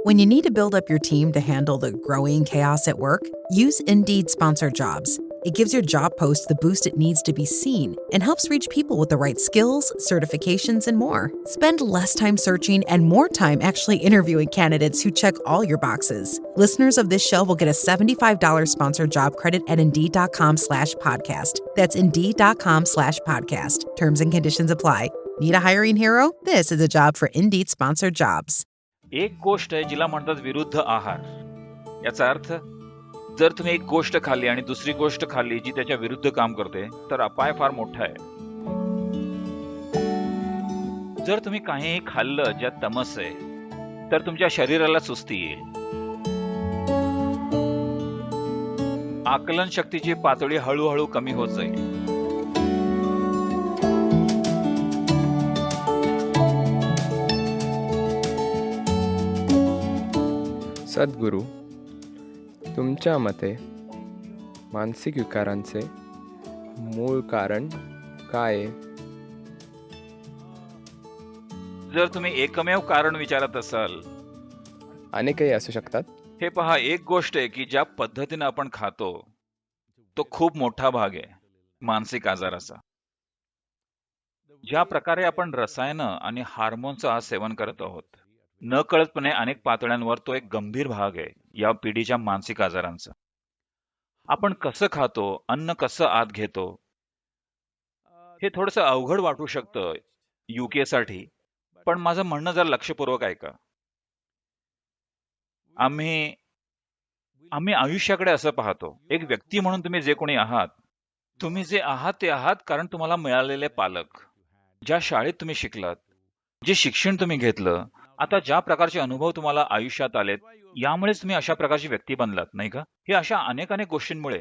When you need to build up your team to handle the growing chaos at work, use Indeed Sponsored Jobs. It gives your job post the boost it needs to be seen and helps reach people with the right skills, certifications, and more. Spend less time searching and more time actually interviewing candidates who check all your boxes. Listeners of this show will get a $75 sponsored job credit at Indeed.com/podcast. That's Indeed.com/podcast. Terms and conditions apply. Need a hiring hero? This is a job for Indeed Sponsored Jobs. एक गोष्ट आहे जिला म्हणतात विरुद्ध आहार. याचा अर्थ जर तुम्ही एक गोष्ट खाल्ली आणि दुसरी गोष्ट खाल्ली जी त्याच्या विरुद्ध काम करते तर अपाय फार मोठा आहे. जर तुम्ही काहीही खाल्लं ज्यात तमस आहे तर तुमच्या शरीराला सुस्ती येईल. आकलन शक्तीची पातळी हळूहळू कमी होत जाईल. सद्गुरू, तुमच्या मते मानसिक विकारांचे मूळ कारण काय आहे? जर तुम्ही एकमेव कारण विचारत असाल, अनेकही असू शकतात. हे पहा, एक गोष्ट आहे की ज्या पद्धतीने आपण खातो तो खूप मोठा भाग आहे मानसिक आजाराचा. ज्या प्रकारे आपण रसायनं आणि हार्मोनचं आज सेवन करत आहोत, न कळतपणे अनेक पातळ्यांवर तो एक गंभीर भाग आहे या पिढीच्या मानसिक आजारांचा. आपण कसं खातो, अन्न कसं आत घेतो, हे थोडंसं अवघड वाटू शकतं UK साठी, पण माझं म्हणणं जर लक्षपूर्वक ऐका. आम्ही आयुष्याकडे असं पाहतो, एक व्यक्ती म्हणून तुम्ही जे कोणी आहात, तुम्ही जे आहात ते आहात कारण तुम्हाला मिळालेले पालक, ज्या शाळेत तुम्ही शिकलात, जे शिक्षण तुम्ही घेतलं, आता ज्या प्रकारचे अनुभव तुम्हाला आयुष्यात आलेत, यामुळेच तुम्ही अशा प्रकारची व्यक्ती बनलात, नाही का? हे अशा अनेक गोष्टींमुळे.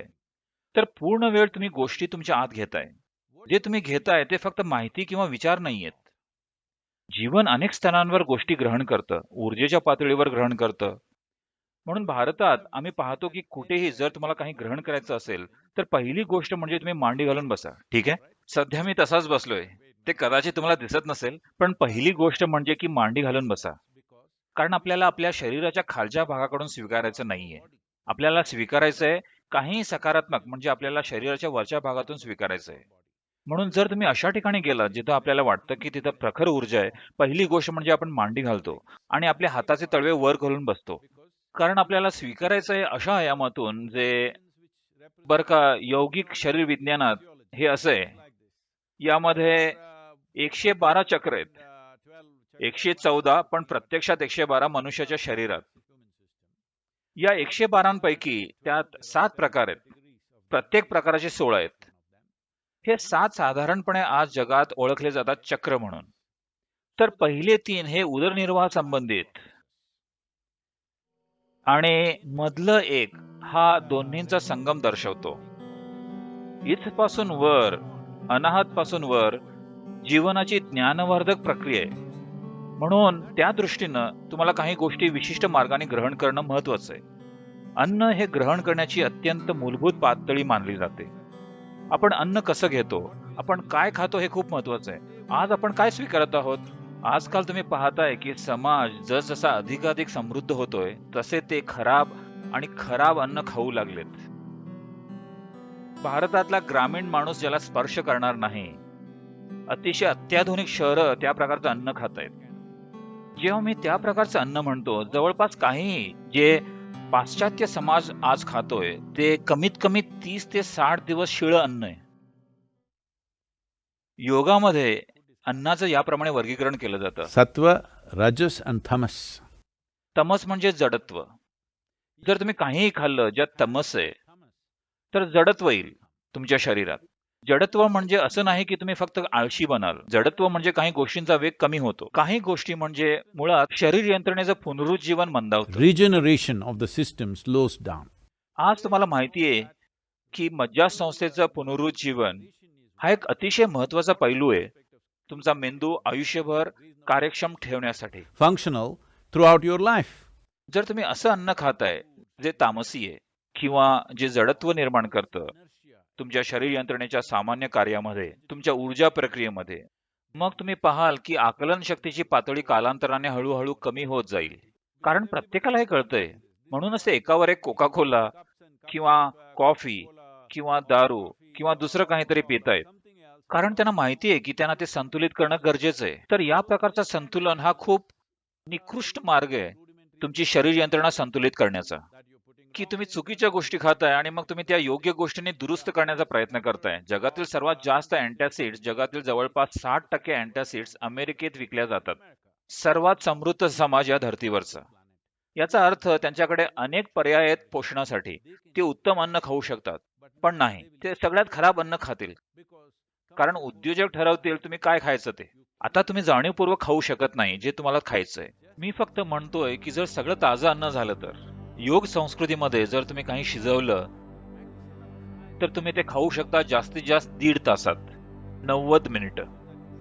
तर पूर्ण वेळ तुम्ही गोष्टी तुमच्या आत घेताय. जे तुम्ही घेताय ते फक्त माहिती किंवा विचार नाहीयेत. जीवन अनेक स्तरांवर गोष्टी ग्रहण करतं, ऊर्जेच्या पातळीवर ग्रहण करतं. म्हणून भारतात आम्ही पाहतो की कुठेही जर तुम्हाला काही ग्रहण करायचं असेल तर पहिली गोष्ट म्हणजे तुम्ही मांडी घालून बसा. ठीक आहे, सध्या मी तसाच बसलोय. ते कदाचित तुम्हाला दिसत नसेल, पण पहिली गोष्ट म्हणजे की मांडी घालून बसा. कारण आपल्याला आपल्या शरीराच्या खालच्या भागाकडून स्वीकारायचं नाहीये. आपल्याला स्वीकारायचंय काही सकारात्मक, म्हणजे आपल्याला शरीराच्या वरच्या भागातून स्वीकारायचंय. म्हणून जर तुम्ही अशा ठिकाणी गेलात जिथं आपल्याला वाटतं की तिथं प्रखर ऊर्जा आहे, पहिली गोष्ट म्हणजे आपण मांडी घालतो आणि आपल्या हाताचे तळवे वर घालून बसतो. कारण आपल्याला स्वीकारायचं आहे अशा आयामातून, जे बरं का यौगिक शरीर विज्ञानात हे असं आहे, यामध्ये 112 चक्र आहेत. 114 पण प्रत्यक्षात 112 मनुष्याच्या शरीरात. या 112 पैकी त्यात 7 प्रकार आहेत. प्रत्येक प्रकाराचे 16 आहेत. हे 7 साधारणपणे आज जगात ओळखले जातात चक्र म्हणून. तर पहिले 3 हे उदरनिर्वाह संबंधित आणि मधलं एक हा दोन्हींचा संगम दर्शवतो. इथपासून वर, अनाहत पासून वर जीवनाची ज्ञानवर्धक प्रक्रिया आहे. म्हणून त्या दृष्टीनं तुम्हाला काही गोष्टी विशिष्ट मार्गाने ग्रहण करणं महत्वाचं आहे. अन्न हे ग्रहण करण्याची अत्यंत मूलभूत पातळी मानली जाते. आपण अन्न कसं घेतो, आपण काय खातो हे खूप महत्वाचं आहे. आज आपण काय स्वीकारत आहोत? आजकाल तुम्ही पाहताय की समाज जसजसा अधिकाधिक समृद्ध होतोय तसे ते खराब अन्न खाऊ लागलेत. भारतातला ग्रामीण माणूस ज्याला स्पर्श करणार नाही, अतिशय अत्याधुनिक शहरं त्या प्रकारचं अन्न खातायत. जेव्हा मी त्या प्रकारचं अन्न म्हणतो, जवळपास काही जे पाश्चात्य समाज आज खातोय ते कमीत कमी 30 ते 60 दिवस शिळं अन्न आहे. योगामध्ये अन्नाचं याप्रमाणे वर्गीकरण केलं जातं. सत्व, रजस आणि तमस. तमस म्हणजे जडत्व. जर तुम्ही काहीही खाल्लं ज्यात तमस आहे तर जडत्व येईल तुमच्या शरीरात. जडत्व म्हणजे असं नाही की तुम्ही फक्त आळशी बनाल. जडत्व म्हणजे काही गोष्टींचा वेग कमी होतो. काही गोष्टी म्हणजे मुळात शरीर यंत्रणेचं पुनरुज्जीवन मंदावतं. Regeneration of the system slows down. आज तुम्हाला माहिती आहे की मज्जासंस्थेचं पुनरुज्जीवन हा एक अतिशय महत्वाचा पैलू आहे तुमचा मेंदू आयुष्यभर कार्यक्षम ठेवण्यासाठी. Functional throughout your life. जर तुम्ही असं अन्न खाताय जे तामसी आहे किंवा जे जडत्व निर्माण करतं तुमच्या शरीर यंत्रणेच्या सामान्य कार्यामध्ये, तुमच्या ऊर्जा प्रक्रियेमध्ये, मग तुम्ही पाहाल की आकलन शक्तीची पातळी कालांतराने हळूहळू कमी होत जाईल. कारण प्रत्येकाला हे कळतंय. म्हणूनच ते एकावर एक कोका कोला किंवा कॉफी किंवा दारू किंवा दुसरं काहीतरी पितायत. कारण त्यांना माहिती आहे की त्यांना ते संतुलित करणं गरजेचं आहे. तर या प्रकारचा संतुलन हा खूप निकृष्ट मार्ग आहे तुमची शरीर यंत्रणा संतुलित करण्याचा. की तुम्ही चुकीच्या गोष्टी खाताय आणि मग तुम्ही त्या योग्य गोष्टींनी दुरुस्त करण्याचा प्रयत्न करताय. जगातील सर्वात जास्त अँटासिड्स, जगातील जवळपास 60% अँटासिड्स अमेरिकेत विकल्या जातात. सर्वात समृद्ध समाज या धर्तीवरचा. याचा अर्थ त्यांच्याकडे अनेक पर्याय आहेत पोषणासाठी. ते उत्तम अन्न खाऊ शकतात, पण नाही, ते सगळ्यात खराब अन्न खातील. कारण उद्योजक ठरवतील तुम्ही काय खायचं ते. आता तुम्ही जाणीवपूर्वक खाऊ शकत नाही जे तुम्हाला खायचंय. मी फक्त म्हणतोय की जर सगळं ताजं अन्न झालं तर. योग संस्कृतीमध्ये जर तुम्ही काही शिजवलं तर तुम्ही ते खाऊ शकता जास्तीत जास्त 1.5 तासात, 90 मिनिटं.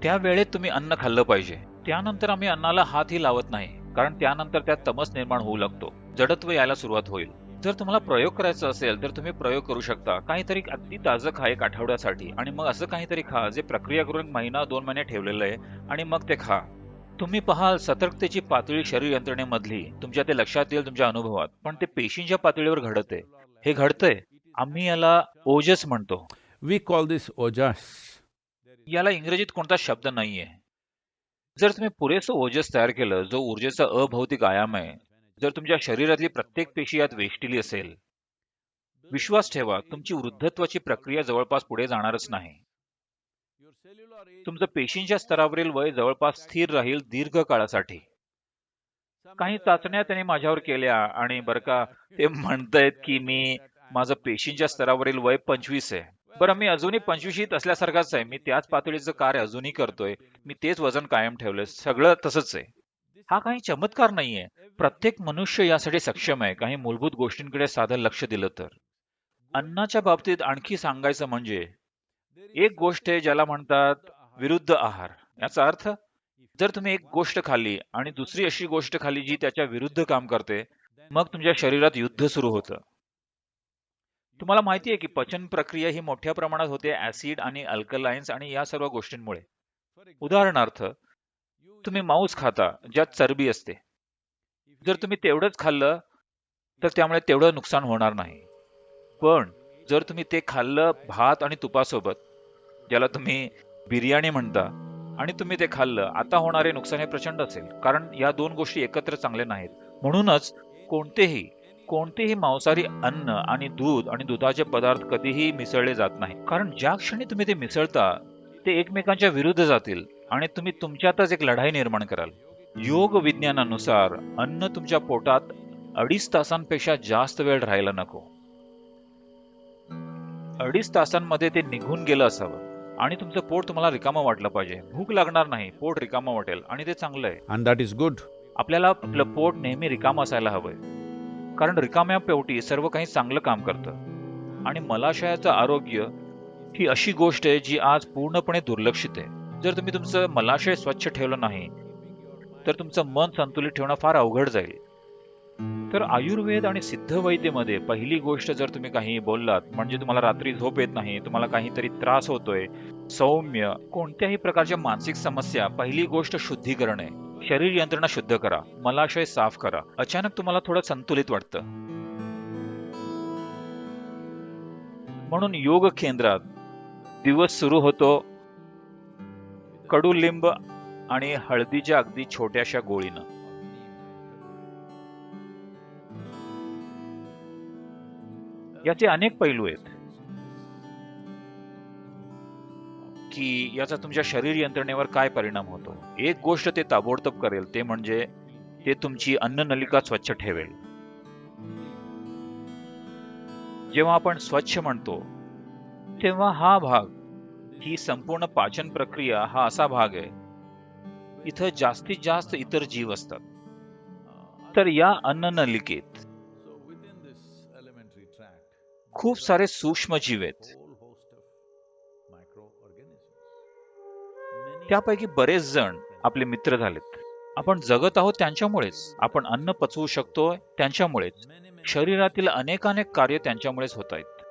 त्या वेळेत तुम्ही अन्न खाल्लं पाहिजे. त्यानंतर आम्ही अन्नाला हातही लावत नाही, कारण त्यानंतर त्यात तमस निर्माण होऊ लागतो, जडत्व यायला सुरुवात होईल. जर तुम्हाला प्रयोग करायचा असेल तर तुम्ही प्रयोग करू शकता. काहीतरी अगदी ताजं खा 1 आठवड्यासाठी, आणि मग असं काहीतरी खा जे प्रक्रिया करून 1-2 महिने ठेवलेलं आहे, आणि मग ते खा. तुम्ही पाहाल सतर्कतेची पातळी शरीर यंत्रणेमधली तुमच्या ते लक्षात येईल तुमच्या अनुभवात. पण ते पेशींच्या पातळीवर घडते. हे घडतंय. आम्ही याला ओजस म्हणतो. We call this ojas. याला इंग्रजीत कोणता शब्द नाहीये. जर तुम्ही पुरेसं ओजस तयार केलं, जो ऊर्जेचा अभौतिक आयाम आहे, जर तुमच्या शरीरातली प्रत्येक पेशी यात वेष्टिली असेल, विश्वास ठेवा, तुमची वृद्धत्वाची प्रक्रिया जवळपास पुढे जाणारच नाही. तुमचं पेशींच्या स्तरावरील वय जवळपास स्थिर राहील दीर्घ काळासाठी. काही चाचण्या त्याने माझ्यावर केल्या, आणि बरं का, ते म्हणतायत की माझं पेशींच्या स्तरावरील वय 25 आहे. बरं, मी अजूनही 25शीत असल्यासारखाच आहे. मी त्याच पातळीचं कार्य अजूनही करतोय. मी तेच वजन कायम ठेवलंय. सगळं तसंच आहे. हा काही चमत्कार नाहीये. प्रत्येक मनुष्य यासाठी सक्षम आहे, काही मूलभूत गोष्टींकडे साधं लक्ष दिलं तर. अन्नाच्या बाबतीत आणखी सांगायचं म्हणजे एक गोष्ट आहे ज्याला म्हणतात विरुद्ध आहार. याचा अर्थ, जर तुम्ही एक गोष्ट खाल्ली आणि दुसरी अशी गोष्ट खाल्ली जी त्याच्या विरुद्ध काम करते, मग तुमच्या शरीरात युद्ध सुरू होतं. तुम्हाला माहिती आहे की पचन प्रक्रिया ही मोठ्या प्रमाणात होते ऍसिड आणि अल्कलाइन्स आणि या सर्व गोष्टींमुळे. उदाहरणार्थ, तुम्ही मांस खाता ज्यात चरबी असते. जर तुम्ही तेवढंच खाल्लं तर त्यामुळे तेवढं नुकसान होणार नाही. पण जर तुम्ही ते खाल्लं भात आणि तुपासोबत, ज्याला तुम्ही बिर्याणी म्हणता, आणि तुम्ही ते खाल्लं, आता होणारे नुकसान हे प्रचंड असेल. कारण या 2 गोष्टी एकत्र चांगल्या नाहीत. म्हणूनच कोणतेही मांसाहारी अन्न आणि दूध आणि दुधाचे पदार्थ कधीही मिसळले जात नाही. कारण ज्या क्षणी तुम्ही ते मिसळता, ते एकमेकांच्या विरुद्ध जातील आणि तुम्ही तुमच्यातच एक लढाई निर्माण कराल. योग विज्ञानानुसार अन्न तुमच्या पोटात 2.5 तासांपेक्षा जास्त वेळ राहायला नको. 2.5 तासांमध्ये ते निघून गेलं असावं, आणि तुमचं पोट तुम्हाला रिकामं वाटलं पाहिजे. भूक लागणार नाही, पोट रिकामं वाटेल, आणि ते चांगलं आहे. And that is good. आपल्याला आपलं पोट नेहमी रिकामं असायला हवंय, कारण रिकाम्या पोटी सर्व काही चांगलं काम करतं. आणि मलाशयाचं आरोग्य ही अशी गोष्ट आहे जी आज पूर्णपणे दुर्लक्षित आहे. जर तुम्ही तुमचं मलाशय स्वच्छ ठेवलं नाही तर तुमचं मन संतुलित ठेवणं फार अवघड जाईल. तर आयुर्वेद आणि सिद्ध वैद्यमध्ये पहिली गोष्ट, जर तुम्ही काही बोललात, म्हणजे तुम्हाला रात्री झोप येत नाही, तुम्हाला काहीतरी त्रास होतोय, सौम्य कोणत्याही प्रकारच्या मानसिक समस्या, पहिली गोष्ट शुद्धीकरण आहे. शरीर यंत्रणा शुद्ध करा, मलाशय साफ करा. अचानक तुम्हाला थोडं संतुलित वाटतं. म्हणून योग केंद्रात दिवस सुरू होतो कडुलिंब आणि हळदीच्या अगदी छोट्याशा गोळीनं. याचे अनेक पैलू आहेत की याचा तुमच्या शरीर यंत्रणेवर काय परिणाम होतो. एक गोष्ट ते ताबडतोब करेल, ते म्हणजे ते तुमची अन्ननलिका स्वच्छ ठेवेल. जेव्हा आपण स्वच्छ म्हणतो तेव्हा हा भाग, ही संपूर्ण पाचन प्रक्रिया, हा असा भाग आहे इथं जास्तीत जास्त इतर जीव असतात. तर या अन्ननलिकेत खूप सारे सूक्ष्म जीव आहेत. त्यापैकी बरेच जण आपले मित्र झालेत. आपण जगत आहोत त्यांच्यामुळेच, आपण अन्न पचवू शकतो त्यांच्यामुळेच, शरीरातील अनेकानेक कार्य त्यांच्यामुळेच होत आहेत.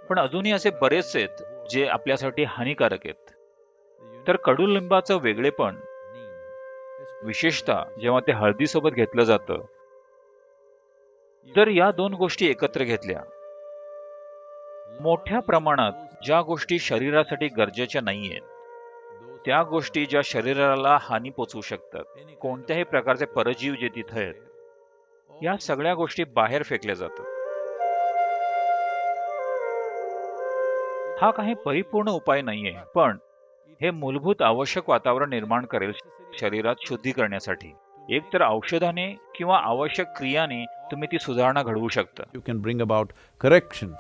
पण अजूनही असे बरेच आहेत जे आपल्यासाठी हानिकारक आहेत. तर कडुलिंबाचं वेगळेपण विशेषतः जेव्हा ते हळदीसोबत घेतलं जातं. जर या दोन गोष्टी एकत्र घेतल्या, मोठ्या प्रमाणात ज्या गोष्टी शरीरासाठी गरजेच्या नाहीयेत, त्या गोष्टी ज्या शरीराला हानी पोचवू शकतात, कोणत्याही प्रकारचे परजीव जे तिथे आहेत, या सगळ्या गोष्टी बाहेर फेकल्या जातात. हा काही परिपूर्ण उपाय नाहीये, पण हे मूलभूत आवश्यक वातावरण निर्माण करेल शरीरात शुद्धी करण्यासाठी. एक तर औषधाने किंवा आवश्यक क्रियाने तुम्ही ती सुधारणा घडवू शकता. You can bring about correction.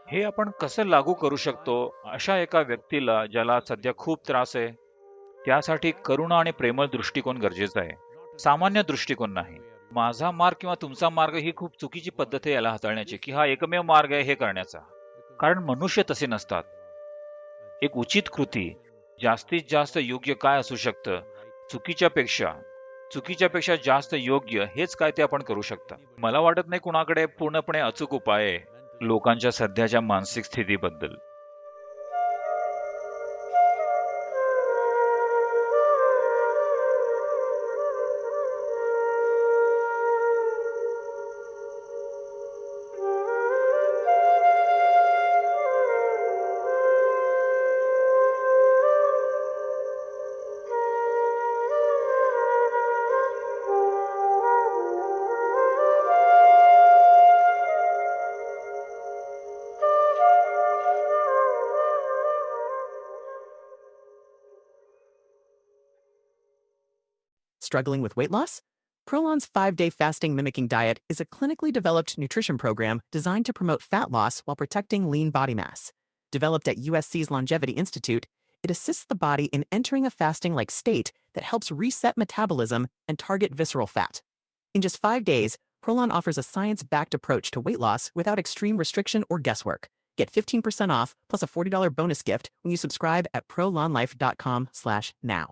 हे आपण कसं लागू करू शकतो अशा एका व्यक्तीला ज्याला सध्या खूप त्रास आहे? त्यासाठी करुणा आणि प्रेमळ दृष्टिकोन गरजेचा आहे, सामान्य दृष्टिकोन नाही. माझा मार्ग किंवा तुमचा मार्ग ही खूप चुकीची पद्धत आहे याला हाताळण्याची, की हा एकमेव मार्ग आहे हे करण्याचा. कारण मनुष्य तसे नसतात. एक उचित कृती जास्तीत जास्त योग्य काय असू शकतं? चुकीच्या पेक्षा जास्त योग्य हेच काय ते आपण करू शकता. मला वाटत नाही कुणाकडे पूर्णपणे अचूक उपाय आहे लोकांच्या सध्याच्या मानसिक स्थितीबद्दल. Struggling with weight loss? Prolon's 5-day fasting mimicking diet is a clinically developed nutrition program designed to promote fat loss while protecting lean body mass. Developed at USC's Longevity Institute, it assists the body in entering a fasting-like state that helps reset metabolism and target visceral fat. In just 5 days, Prolon offers a science-backed approach to weight loss without extreme restriction or guesswork. Get 15% off plus a $40 bonus gift when you subscribe at prolonlife.com/now.